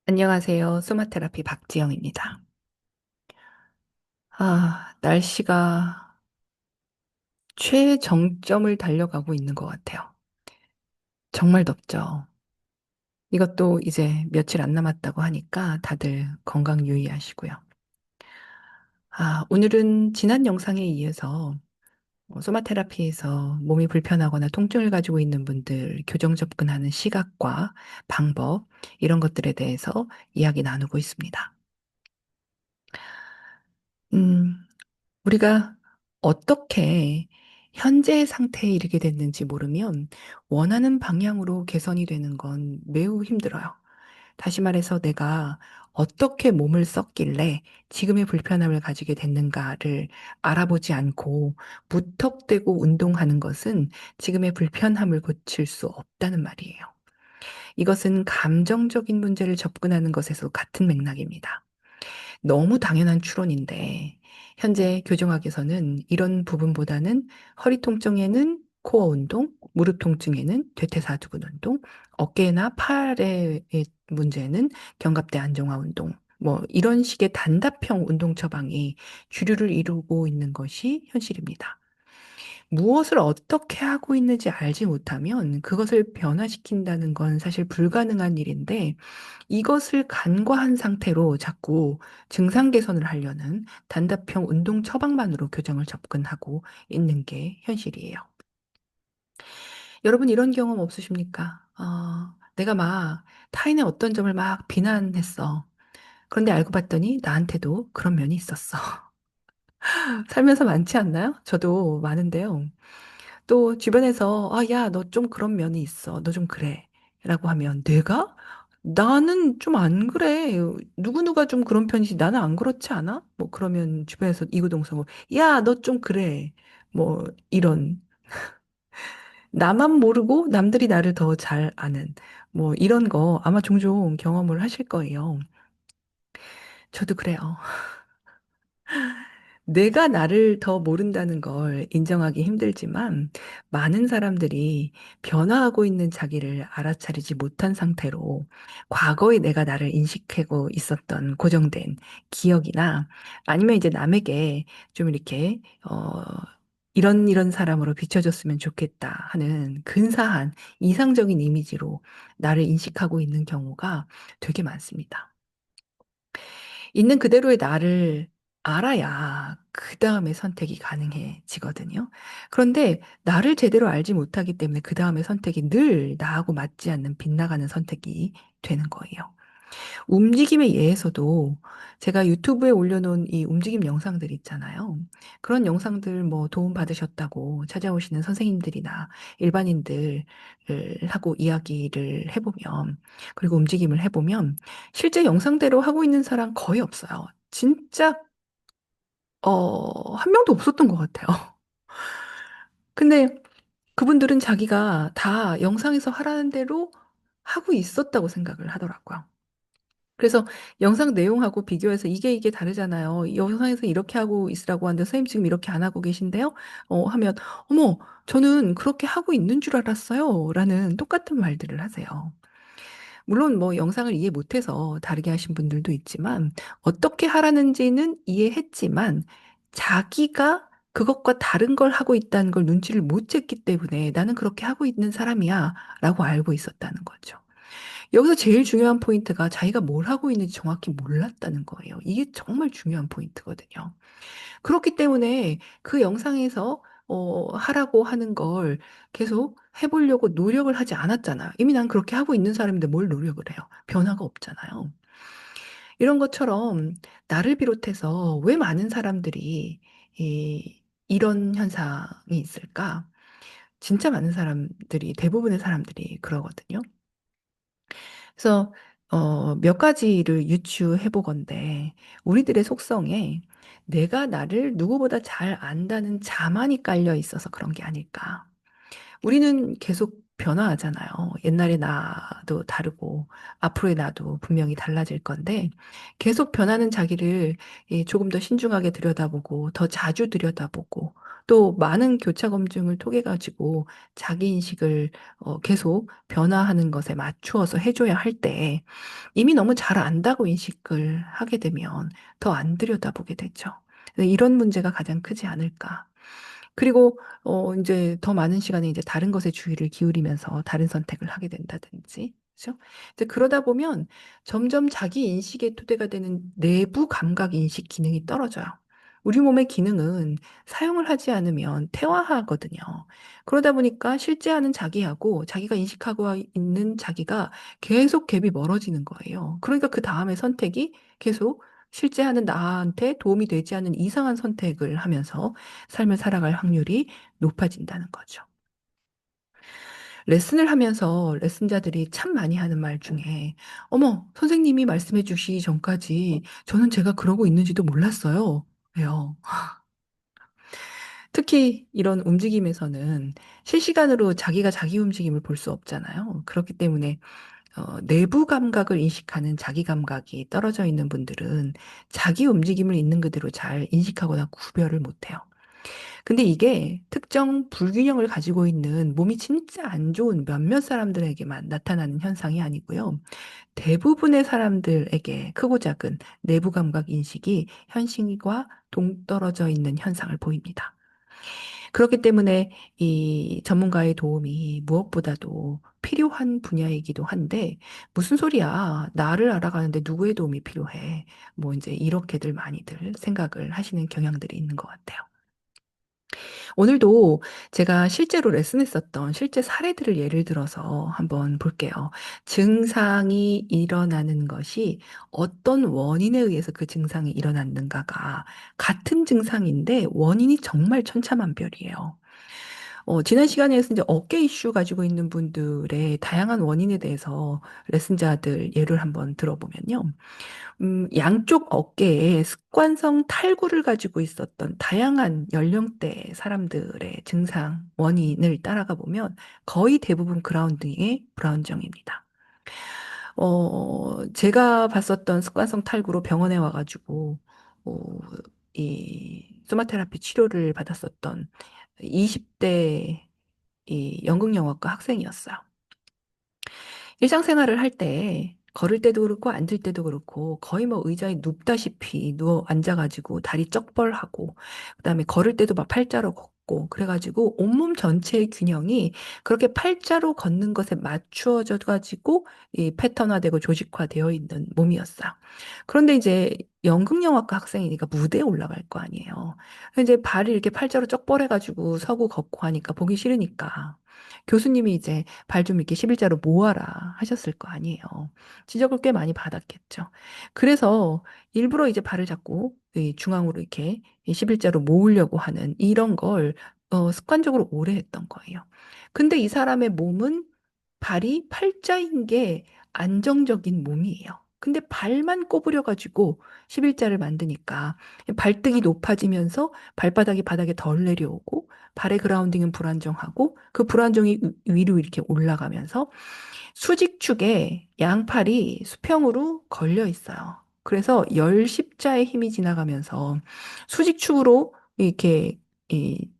안녕하세요. 소마테라피 박지영입니다. 날씨가 최정점을 달려가고 있는 것 같아요. 정말 덥죠. 이것도 이제 며칠 안 남았다고 하니까 다들 건강 유의하시고요. 오늘은 지난 영상에 이어서 소마테라피에서 몸이 불편하거나 통증을 가지고 있는 분들 교정 접근하는 시각과 방법, 이런 것들에 대해서 이야기 나누고 있습니다. 음, 우리가 어떻게 현재 상태에 이르게 됐는지 모르면 원하는 방향으로 개선이 되는 건 매우 힘들어요. 다시 말해서 내가 어떻게 몸을 썼길래 지금의 불편함을 가지게 됐는가를 알아보지 않고 무턱대고 운동하는 것은 지금의 불편함을 고칠 수 없다는 말이에요. 이것은 감정적인 문제를 접근하는 것에서 같은 맥락입니다. 너무 당연한 추론인데, 현재 교정학에서는 이런 부분보다는 허리 통증에는 코어 운동, 무릎 통증에는 대퇴사두근 운동, 어깨나 팔의 문제는 견갑대 안정화 운동, 뭐 이런 식의 단답형 운동 처방이 주류를 이루고 있는 것이 현실입니다. 무엇을 어떻게 하고 있는지 알지 못하면 그것을 변화시킨다는 건 사실 불가능한 일인데, 이것을 간과한 상태로 자꾸 증상 개선을 하려는 단답형 운동 처방만으로 교정을 접근하고 있는 게 현실이에요. 여러분 이런 경험 없으십니까? 내가 막 타인의 어떤 점을 막 비난했어. 그런데 알고 봤더니 나한테도 그런 면이 있었어. 살면서 많지 않나요? 저도 많은데요. 또 주변에서 야, 너 좀 그런 면이 있어. 너 좀 그래. 라고 하면 내가? 나는 좀 안 그래. 누구누가 좀 그런 편이지. 나는 안 그렇지 않아? 뭐 그러면 주변에서 이구동성으로 야, 너 좀 그래. 뭐 이런 나만 모르고 남들이 나를 더 잘 아는 뭐 이런 거 아마 종종 경험을 하실 거예요. 저도 그래요. 내가 나를 더 모른다는 걸 인정하기 힘들지만 많은 사람들이 변화하고 있는 자기를 알아차리지 못한 상태로 과거에 내가 나를 인식하고 있었던 고정된 기억이나 아니면 이제 남에게 좀 이렇게 이런 사람으로 비춰졌으면 좋겠다 하는 근사한 이상적인 이미지로 나를 인식하고 있는 경우가 되게 많습니다. 있는 그대로의 나를 알아야 그 다음에 선택이 가능해지거든요. 그런데 나를 제대로 알지 못하기 때문에 그 다음에 선택이 늘 나하고 맞지 않는 빗나가는 선택이 되는 거예요. 움직임의 예에서도 제가 유튜브에 올려놓은 이 움직임 영상들 있잖아요. 그런 영상들 뭐 도움 받으셨다고 찾아오시는 선생님들이나 일반인들 하고 이야기를 해보면, 그리고 움직임을 해보면 실제 영상대로 하고 있는 사람 거의 없어요. 진짜 한 명도 없었던 것 같아요. 근데 그분들은 자기가 다 영상에서 하라는 대로 하고 있었다고 생각을 하더라고요. 그래서 영상 내용하고 비교해서 이게 다르잖아요. 이 영상에서 이렇게 하고 있으라고 하는데 선생님 지금 이렇게 안 하고 계신데요? 하면 어머, 저는 그렇게 하고 있는 줄 알았어요. 라는 똑같은 말들을 하세요. 물론 뭐 영상을 이해 못해서 다르게 하신 분들도 있지만 어떻게 하라는지는 이해했지만 자기가 그것과 다른 걸 하고 있다는 걸 눈치를 못 챘기 때문에 나는 그렇게 하고 있는 사람이야 라고 알고 있었다는 거죠. 여기서 제일 중요한 포인트가 자기가 뭘 하고 있는지 정확히 몰랐다는 거예요. 이게 정말 중요한 포인트거든요. 그렇기 때문에 그 영상에서 하라고 하는 걸 계속 해보려고 노력을 하지 않았잖아요. 이미 난 그렇게 하고 있는 사람인데 뭘 노력을 해요? 변화가 없잖아요. 이런 것처럼 나를 비롯해서 왜 많은 사람들이 이런 현상이 있을까? 진짜 많은 사람들이, 대부분의 사람들이 그러거든요. 그래서 몇 가지를 유추해 보건대 우리들의 속성에 내가 나를 누구보다 잘 안다는 자만이 깔려 있어서 그런 게 아닐까. 우리는 계속 변화하잖아요. 옛날의 나도 다르고 앞으로의 나도 분명히 달라질 건데 계속 변하는 자기를 조금 더 신중하게 들여다보고 더 자주 들여다보고 또 많은 교차 검증을 통해 가지고 자기 인식을 계속 변화하는 것에 맞추어서 해줘야 할 때 이미 너무 잘 안다고 인식을 하게 되면 더 안 들여다보게 되죠. 이런 문제가 가장 크지 않을까. 그리고 이제 더 많은 시간에 이제 다른 것에 주의를 기울이면서 다른 선택을 하게 된다든지. 그죠? 이제 그러다 보면 점점 자기 인식의 토대가 되는 내부 감각 인식 기능이 떨어져요. 우리 몸의 기능은 사용을 하지 않으면 퇴화하거든요. 그러다 보니까 실제 하는 자기하고 자기가 인식하고 있는 자기가 계속 갭이 멀어지는 거예요. 그러니까 그 다음에 선택이 계속 실제 하는 나한테 도움이 되지 않는 이상한 선택을 하면서 삶을 살아갈 확률이 높아진다는 거죠. 레슨을 하면서 레슨자들이 참 많이 하는 말 중에, 어머, 선생님이 말씀해 주시기 전까지 저는 제가 그러고 있는지도 몰랐어요. 왜요? 특히 이런 움직임에서는 실시간으로 자기가 자기 움직임을 볼 수 없잖아요. 그렇기 때문에 내부 감각을 인식하는 자기 감각이 떨어져 있는 분들은 자기 움직임을 있는 그대로 잘 인식하거나 구별을 못해요. 근데 이게 특정 불균형을 가지고 있는 몸이 진짜 안 좋은 몇몇 사람들에게만 나타나는 현상이 아니고요. 대부분의 사람들에게 크고 작은 내부 감각 인식이 현실과 동떨어져 있는 현상을 보입니다. 그렇기 때문에 이 전문가의 도움이 무엇보다도 필요한 분야이기도 한데, 무슨 소리야? 나를 알아가는데 누구의 도움이 필요해? 뭐 이제 이렇게들 많이들 생각을 하시는 경향들이 있는 것 같아요. 오늘도 제가 실제로 레슨했었던 실제 사례들을 예를 들어서 한번 볼게요. 증상이 일어나는 것이 어떤 원인에 의해서 그 증상이 일어났는가가 같은 증상인데 원인이 정말 천차만별이에요. 지난 시간에서 이제 어깨 이슈 가지고 있는 분들의 다양한 원인에 대해서 레슨자들 예를 한번 들어보면요. 양쪽 어깨에 습관성 탈구를 가지고 있었던 다양한 연령대 사람들의 증상 원인을 따라가 보면 거의 대부분 그라운딩의 불안정입니다. 제가 봤었던 습관성 탈구로 병원에 와가지고, 어, 이 소마테라피 치료를 받았었던 20대 이 연극영화과 학생이었어요. 일상생활을 할 때 걸을 때도 그렇고 앉을 때도 그렇고 거의 뭐 의자에 눕다시피 누워 앉아가지고 다리 쩍벌하고 그다음에 걸을 때도 막 팔자로 걷고 그래가지고 온몸 전체의 균형이 그렇게 팔자로 걷는 것에 맞추어져 가지고 이 패턴화되고 조직화되어 있는 몸이었어요. 그런데 이제 연극영화과 학생이니까 무대에 올라갈 거 아니에요. 이제 발이 이렇게 팔자로 쩍벌해가지고 서고 걷고 하니까 보기 싫으니까 교수님이 이제 발 좀 이렇게 11자로 모아라 하셨을 거 아니에요. 지적을 꽤 많이 받았겠죠. 그래서 일부러 이제 발을 자꾸 이 중앙으로 이렇게 11자로 모으려고 하는 이런 걸 습관적으로 오래 했던 거예요. 근데 이 사람의 몸은 발이 팔자인 게 안정적인 몸이에요. 근데 발만 꼬부려가지고 11자를 만드니까 발등이 높아지면서 발바닥이 바닥에 덜 내려오고 발의 그라운딩은 불안정하고 그 불안정이 위로 이렇게 올라가면서 수직축에 양팔이 수평으로 걸려 있어요. 그래서 열십자의 힘이 지나가면서 수직축으로 이렇게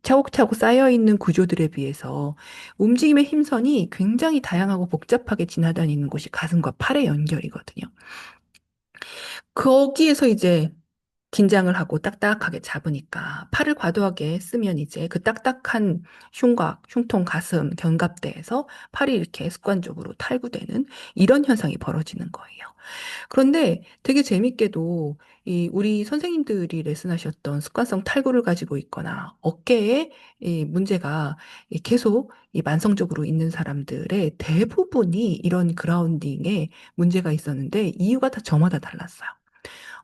차곡차곡 쌓여 있는 구조들에 비해서 움직임의 힘선이 굉장히 다양하고 복잡하게 지나다니는 곳이 가슴과 팔의 연결이거든요. 거기에서 이제 긴장을 하고 딱딱하게 잡으니까 팔을 과도하게 쓰면 이제 그 딱딱한 흉곽, 흉통, 가슴, 견갑대에서 팔이 이렇게 습관적으로 탈구되는 이런 현상이 벌어지는 거예요. 그런데 되게 재밌게도 이 우리 선생님들이 레슨하셨던 습관성 탈구를 가지고 있거나 어깨에 이 문제가 계속 이 만성적으로 있는 사람들의 대부분이 이런 그라운딩에 문제가 있었는데 이유가 다 저마다 달랐어요.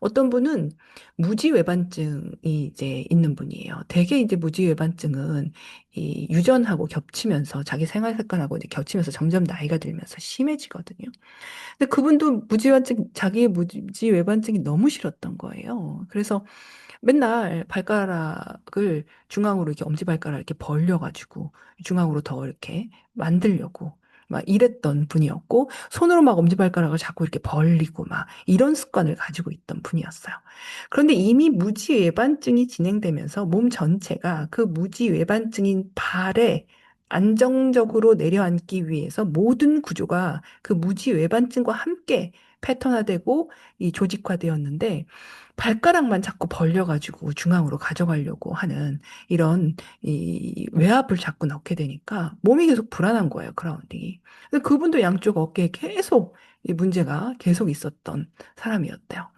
어떤 분은 무지외반증이 이제 있는 분이에요. 대개 이제 무지외반증은 이 유전하고 겹치면서 자기 생활 습관하고 이제 겹치면서 점점 나이가 들면서 심해지거든요. 근데 그분도 무지외반증, 자기의 무지외반증이 너무 싫었던 거예요. 그래서 맨날 발가락을 중앙으로 이렇게 엄지발가락 이렇게 벌려가지고 중앙으로 더 이렇게 만들려고. 막 이랬던 분이었고, 손으로 막 엄지발가락을 자꾸 이렇게 벌리고 막 이런 습관을 가지고 있던 분이었어요. 그런데 이미 무지외반증이 진행되면서 몸 전체가 그 무지외반증인 발에 안정적으로 내려앉기 위해서 모든 구조가 그 무지외반증과 함께 패턴화되고 이 조직화되었는데, 발가락만 자꾸 벌려가지고 중앙으로 가져가려고 하는 이런 이 외압을 자꾸 넣게 되니까 몸이 계속 불안한 거예요, 그라운딩이. 근데 그분도 양쪽 어깨에 계속 이 문제가 계속 있었던 사람이었대요.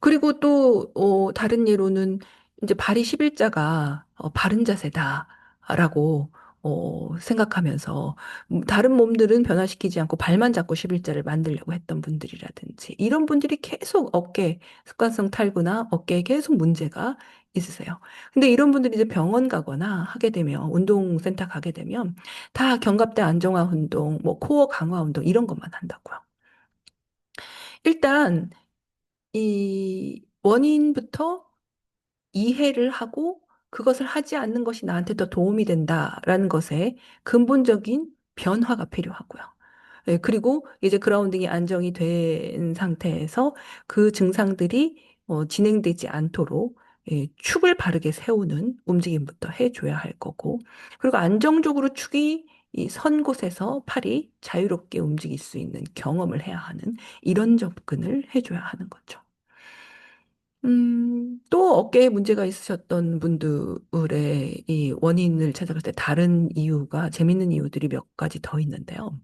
그리고 또, 다른 예로는 이제 발이 11자가 바른 자세다라고 생각하면서 다른 몸들은 변화시키지 않고 발만 잡고 11자를 만들려고 했던 분들이라든지 이런 분들이 계속 어깨 습관성 탈구나 어깨에 계속 문제가 있으세요. 근데 이런 분들이 이제 병원 가거나 하게 되면 운동센터 가게 되면 다 견갑대 안정화 운동, 뭐 코어 강화 운동 이런 것만 한다고요. 일단 이 원인부터 이해를 하고 그것을 하지 않는 것이 나한테 더 도움이 된다라는 것에 근본적인 변화가 필요하고요. 예, 그리고 이제 그라운딩이 안정이 된 상태에서 그 증상들이 진행되지 않도록 축을 바르게 세우는 움직임부터 해줘야 할 거고, 그리고 안정적으로 축이 이 선 곳에서 팔이 자유롭게 움직일 수 있는 경험을 해야 하는 이런 접근을 해줘야 하는 거죠. 또 어깨에 문제가 있으셨던 분들의 이 원인을 찾아갈 때 다른 이유가 재밌는 이유들이 몇 가지 더 있는데요.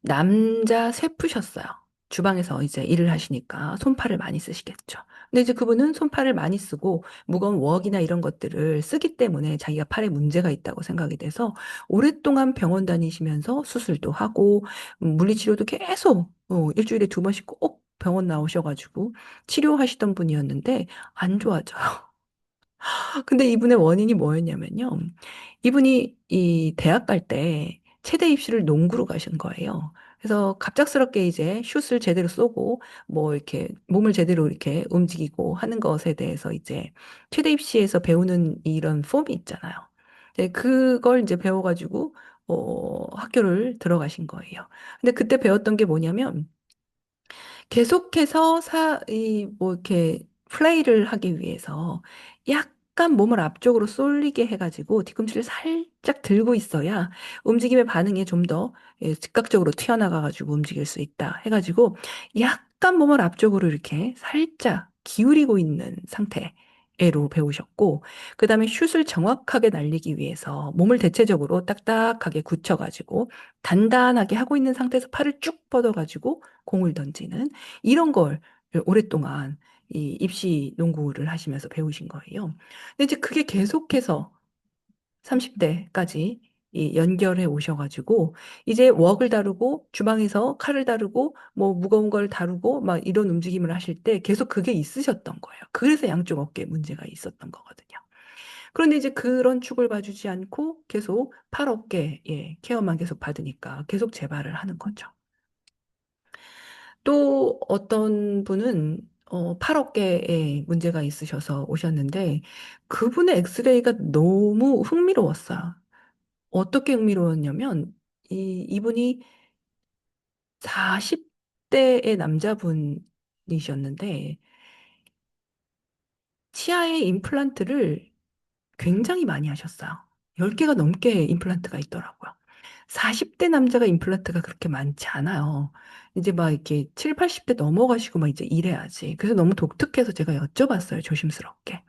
남자 셰프셨어요. 주방에서 이제 일을 하시니까 손팔을 많이 쓰시겠죠. 근데 이제 그분은 손팔을 많이 쓰고 무거운 웍이나 이런 것들을 쓰기 때문에 자기가 팔에 문제가 있다고 생각이 돼서 오랫동안 병원 다니시면서 수술도 하고 물리치료도 계속 일주일에 2번씩 꼭 병원 나오셔가지고 치료하시던 분이었는데 안 좋아져요. 근데 이분의 원인이 뭐였냐면요. 이분이 이 대학 갈 때 체대 입시를 농구로 가신 거예요. 그래서 갑작스럽게 이제 슛을 제대로 쏘고 뭐 이렇게 몸을 제대로 이렇게 움직이고 하는 것에 대해서 이제 체대 입시에서 배우는 이런 폼이 있잖아요. 이제 그걸 이제 배워가지고 학교를 들어가신 거예요. 근데 그때 배웠던 게 뭐냐면 계속해서 뭐, 이렇게, 플레이를 하기 위해서 약간 몸을 앞쪽으로 쏠리게 해가지고 뒤꿈치를 살짝 들고 있어야 움직임의 반응에 좀 더 즉각적으로 튀어나가가지고 움직일 수 있다 해가지고 약간 몸을 앞쪽으로 이렇게 살짝 기울이고 있는 상태로 배우셨고, 그 다음에 슛을 정확하게 날리기 위해서 몸을 대체적으로 딱딱하게 굳혀가지고 단단하게 하고 있는 상태에서 팔을 쭉 뻗어가지고 공을 던지는 이런 걸 오랫동안 이 입시 농구를 하시면서 배우신 거예요. 근데 이제 그게 계속해서 30대까지 이 연결해 오셔가지고 이제 웍을 다루고 주방에서 칼을 다루고 뭐 무거운 걸 다루고 막 이런 움직임을 하실 때 계속 그게 있으셨던 거예요. 그래서 양쪽 어깨에 문제가 있었던 거거든요. 그런데 이제 그런 축을 봐주지 않고 계속 팔 어깨 케어만 계속 받으니까 계속 재발을 하는 거죠. 또 어떤 분은 팔 어깨에 문제가 있으셔서 오셨는데 그분의 엑스레이가 너무 흥미로웠어요. 어떻게 흥미로웠냐면 이분이 40대의 남자분이셨는데 치아에 임플란트를 굉장히 많이 하셨어요. 10개가 넘게 임플란트가 있더라고요. 40대 남자가 임플란트가 그렇게 많지 않아요. 이제 막 이렇게 7, 80대 넘어가시고 막 이제 이래야지. 그래서 너무 독특해서 제가 여쭤봤어요. 조심스럽게.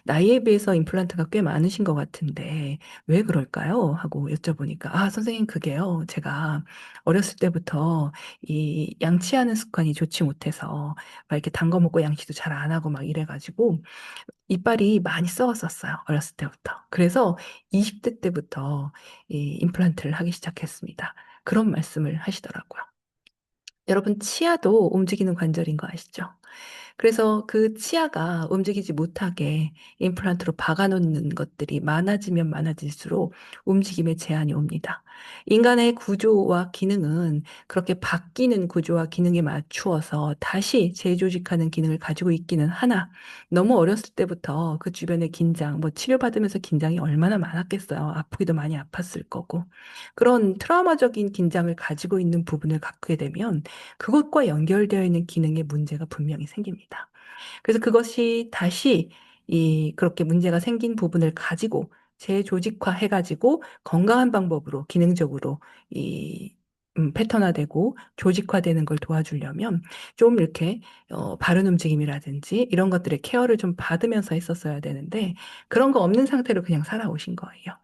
나이에 비해서 임플란트가 꽤 많으신 것 같은데 왜 그럴까요? 하고 여쭤보니까 아, 선생님 그게요. 제가 어렸을 때부터 이 양치하는 습관이 좋지 못해서 막 이렇게 단거 먹고 양치도 잘 안 하고 막 이래가지고 이빨이 많이 썩었었어요. 어렸을 때부터. 그래서 20대 때부터 이 임플란트를 하기 시작했습니다. 그런 말씀을 하시더라고요. 여러분, 치아도 움직이는 관절인 거 아시죠? 그래서 그 치아가 움직이지 못하게 임플란트로 박아놓는 것들이 많아지면 많아질수록 움직임에 제한이 옵니다. 인간의 구조와 기능은 그렇게 바뀌는 구조와 기능에 맞추어서 다시 재조직하는 기능을 가지고 있기는 하나, 너무 어렸을 때부터 그 주변의 긴장, 뭐 치료받으면서 긴장이 얼마나 많았겠어요. 아프기도 많이 아팠을 거고. 그런 트라우마적인 긴장을 가지고 있는 부분을 갖게 되면 그것과 연결되어 있는 기능에 문제가 분명히 생깁니다. 그래서 그것이 다시 그렇게 문제가 생긴 부분을 가지고 재조직화 해가지고 건강한 방법으로 기능적으로 이 패턴화되고 조직화되는 걸 도와주려면 좀 이렇게 바른 움직임이라든지 이런 것들의 케어를 좀 받으면서 했었어야 되는데 그런 거 없는 상태로 그냥 살아오신 거예요.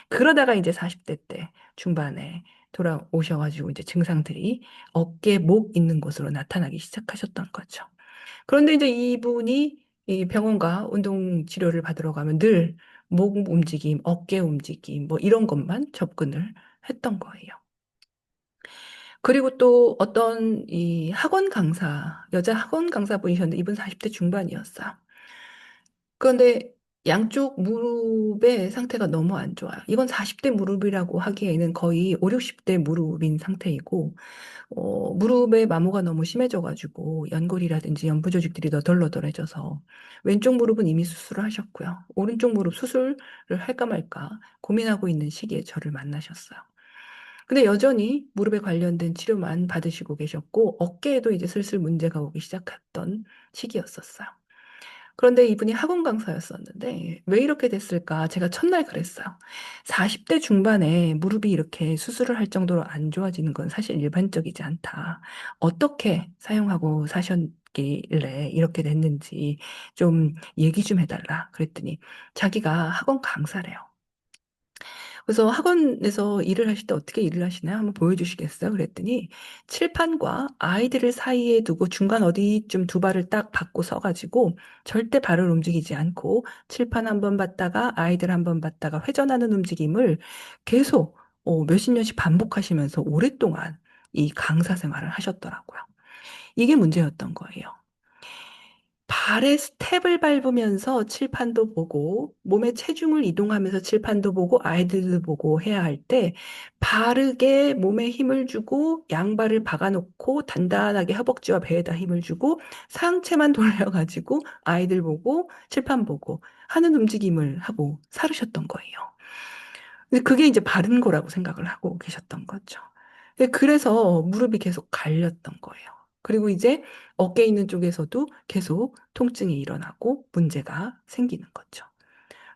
그러다가 이제 40대 때 중반에 돌아오셔가지고 이제 증상들이 어깨, 목 있는 곳으로 나타나기 시작하셨던 거죠. 그런데 이제 이분이 이 병원과 운동 치료를 받으러 가면 늘 목 움직임, 어깨 움직임, 뭐 이런 것만 접근을 했던 거예요. 그리고 또 어떤 이 학원 강사, 여자 학원 강사분이셨는데 이분 40대 중반이었어요. 그런데 양쪽 무릎의 상태가 너무 안 좋아요. 이건 40대 무릎이라고 하기에는 거의 5, 60대 무릎인 상태이고, 무릎에 마모가 너무 심해져가지고 연골이라든지 연부 조직들이 너덜너덜해져서 왼쪽 무릎은 이미 수술을 하셨고요. 오른쪽 무릎 수술을 할까 말까 고민하고 있는 시기에 저를 만나셨어요. 근데 여전히 무릎에 관련된 치료만 받으시고 계셨고 어깨에도 이제 슬슬 문제가 오기 시작했던 시기였었어요. 그런데 이분이 학원 강사였었는데 왜 이렇게 됐을까? 제가 첫날 그랬어요. 40대 중반에 무릎이 이렇게 수술을 할 정도로 안 좋아지는 건 사실 일반적이지 않다. 어떻게 사용하고 사셨길래 이렇게 됐는지 좀 얘기 좀 해달라. 그랬더니 자기가 학원 강사래요. 그래서 학원에서 일을 하실 때 어떻게 일을 하시나요? 한번 보여주시겠어요? 그랬더니 칠판과 아이들을 사이에 두고 중간 어디쯤 두 발을 딱 받고 서가지고 절대 발을 움직이지 않고 칠판 한 번 봤다가 아이들 한 번 봤다가 회전하는 움직임을 계속 몇십 년씩 반복하시면서 오랫동안 이 강사 생활을 하셨더라고요. 이게 문제였던 거예요. 발에 스텝을 밟으면서 칠판도 보고 몸의 체중을 이동하면서 칠판도 보고 아이들도 보고 해야 할 때 바르게 몸에 힘을 주고 양발을 박아놓고 단단하게 허벅지와 배에다 힘을 주고 상체만 돌려가지고 아이들 보고 칠판 보고 하는 움직임을 하고 살으셨던 거예요. 근데 그게 이제 바른 거라고 생각을 하고 계셨던 거죠. 그래서 무릎이 계속 갈렸던 거예요. 그리고 이제 어깨 있는 쪽에서도 계속 통증이 일어나고 문제가 생기는 거죠.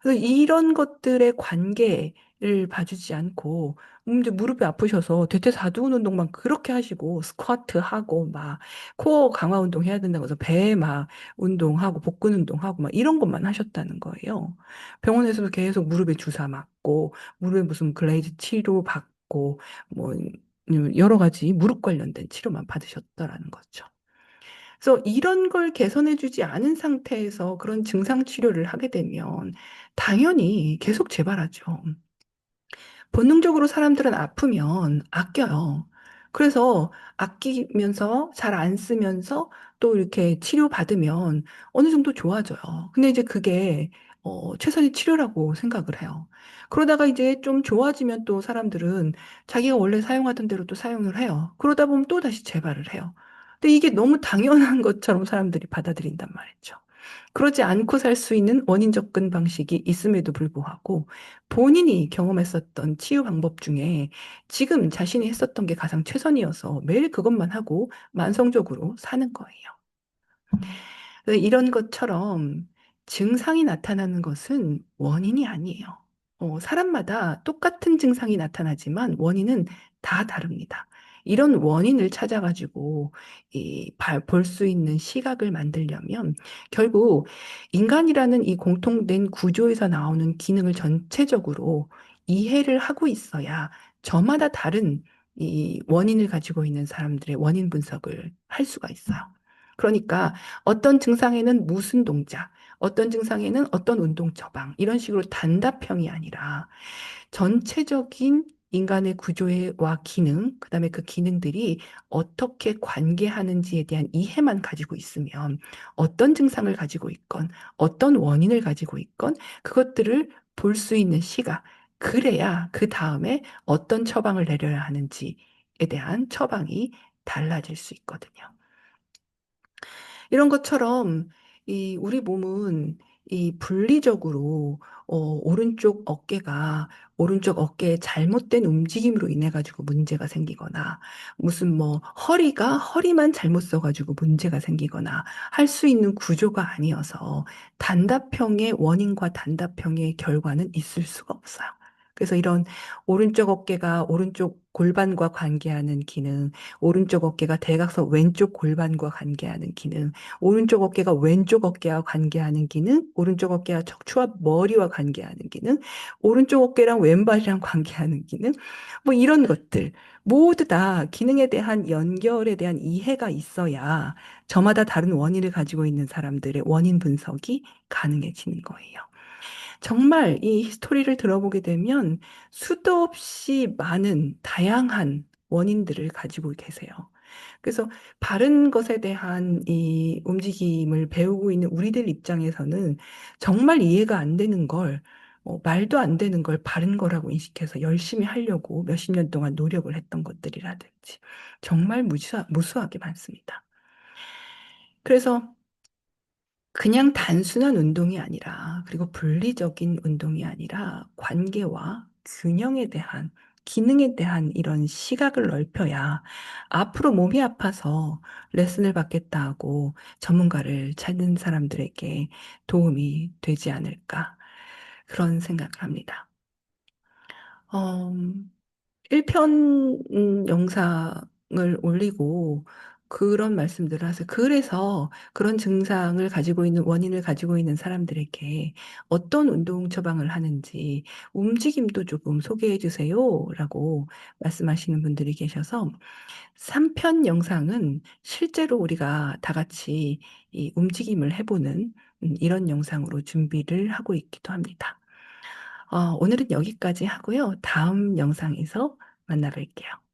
그래서 이런 것들의 관계를 봐주지 않고 이제 무릎이 아프셔서 대퇴사두근 운동만 그렇게 하시고 스쿼트 하고 막 코어 강화 운동 해야 된다고 해서 배 막 운동하고 복근 운동하고 막 이런 것만 하셨다는 거예요. 병원에서도 계속 무릎에 주사 맞고 무릎에 무슨 글레이즈 치료 받고 뭐 여러 가지 무릎 관련된 치료만 받으셨다라는 거죠. 그래서 이런 걸 개선해주지 않은 상태에서 그런 증상 치료를 하게 되면 당연히 계속 재발하죠. 본능적으로 사람들은 아프면 아껴요. 그래서 아끼면서 잘 안 쓰면서 또 이렇게 치료받으면 어느 정도 좋아져요. 근데 이제 그게 최선의 치료라고 생각을 해요. 그러다가 이제 좀 좋아지면 또 사람들은 자기가 원래 사용하던 대로 또 사용을 해요. 그러다 보면 또 다시 재발을 해요. 근데 이게 너무 당연한 것처럼 사람들이 받아들인단 말이죠. 그러지 않고 살 수 있는 원인 접근 방식이 있음에도 불구하고 본인이 경험했었던 치유 방법 중에 지금 자신이 했었던 게 가장 최선이어서 매일 그것만 하고 만성적으로 사는 거예요. 그래서 이런 것처럼 증상이 나타나는 것은 원인이 아니에요. 사람마다 똑같은 증상이 나타나지만 원인은 다 다릅니다. 이런 원인을 찾아가지고 볼 수 있는 시각을 만들려면 결국 인간이라는 이 공통된 구조에서 나오는 기능을 전체적으로 이해를 하고 있어야 저마다 다른 이 원인을 가지고 있는 사람들의 원인 분석을 할 수가 있어요. 그러니까 어떤 증상에는 무슨 동작, 어떤 증상에는 어떤 운동 처방, 이런 식으로 단답형이 아니라 전체적인 인간의 구조와 기능, 그다음에 그 기능들이 어떻게 관계하는지에 대한 이해만 가지고 있으면 어떤 증상을 가지고 있건 어떤 원인을 가지고 있건 그것들을 볼 수 있는 시각, 그래야 그 다음에 어떤 처방을 내려야 하는지에 대한 처방이 달라질 수 있거든요. 이런 것처럼 이 우리 몸은 이 분리적으로 오른쪽 어깨의 잘못된 움직임으로 인해 가지고 문제가 생기거나 무슨 뭐 허리만 잘못 써가지고 문제가 생기거나 할 수 있는 구조가 아니어서 단답형의 원인과 단답형의 결과는 있을 수가 없어요. 그래서 이런 오른쪽 어깨가 오른쪽 골반과 관계하는 기능, 오른쪽 어깨가 대각선 왼쪽 골반과 관계하는 기능, 오른쪽 어깨가 왼쪽 어깨와 관계하는 기능, 오른쪽 어깨가 척추와 머리와 관계하는 기능, 오른쪽 어깨랑 왼발이랑 관계하는 기능, 뭐 이런 것들 모두 다 기능에 대한 연결에 대한 이해가 있어야 저마다 다른 원인을 가지고 있는 사람들의 원인 분석이 가능해지는 거예요. 정말 이 히스토리를 들어보게 되면 수도 없이 많은 다양한 원인들을 가지고 계세요. 그래서 바른 것에 대한 이 움직임을 배우고 있는 우리들 입장에서는 정말 이해가 안 되는 걸, 말도 안 되는 걸 바른 거라고 인식해서 열심히 하려고 몇십 년 동안 노력을 했던 것들이라든지 정말 무수하게 많습니다. 그래서 그냥 단순한 운동이 아니라, 그리고 분리적인 운동이 아니라 관계와 균형에 대한, 기능에 대한 이런 시각을 넓혀야 앞으로 몸이 아파서 레슨을 받겠다 하고 전문가를 찾는 사람들에게 도움이 되지 않을까. 그런 생각을 합니다. 어, 1편 영상을 올리고 그런 말씀들을 하세요. 그래서 그런 증상을 가지고 있는, 원인을 가지고 있는 사람들에게 어떤 운동 처방을 하는지 움직임도 조금 소개해 주세요. 라고 말씀하시는 분들이 계셔서 3편 영상은 실제로 우리가 다 같이 이 움직임을 해보는 이런 영상으로 준비를 하고 있기도 합니다. 오늘은 여기까지 하고요. 다음 영상에서 만나 뵐게요.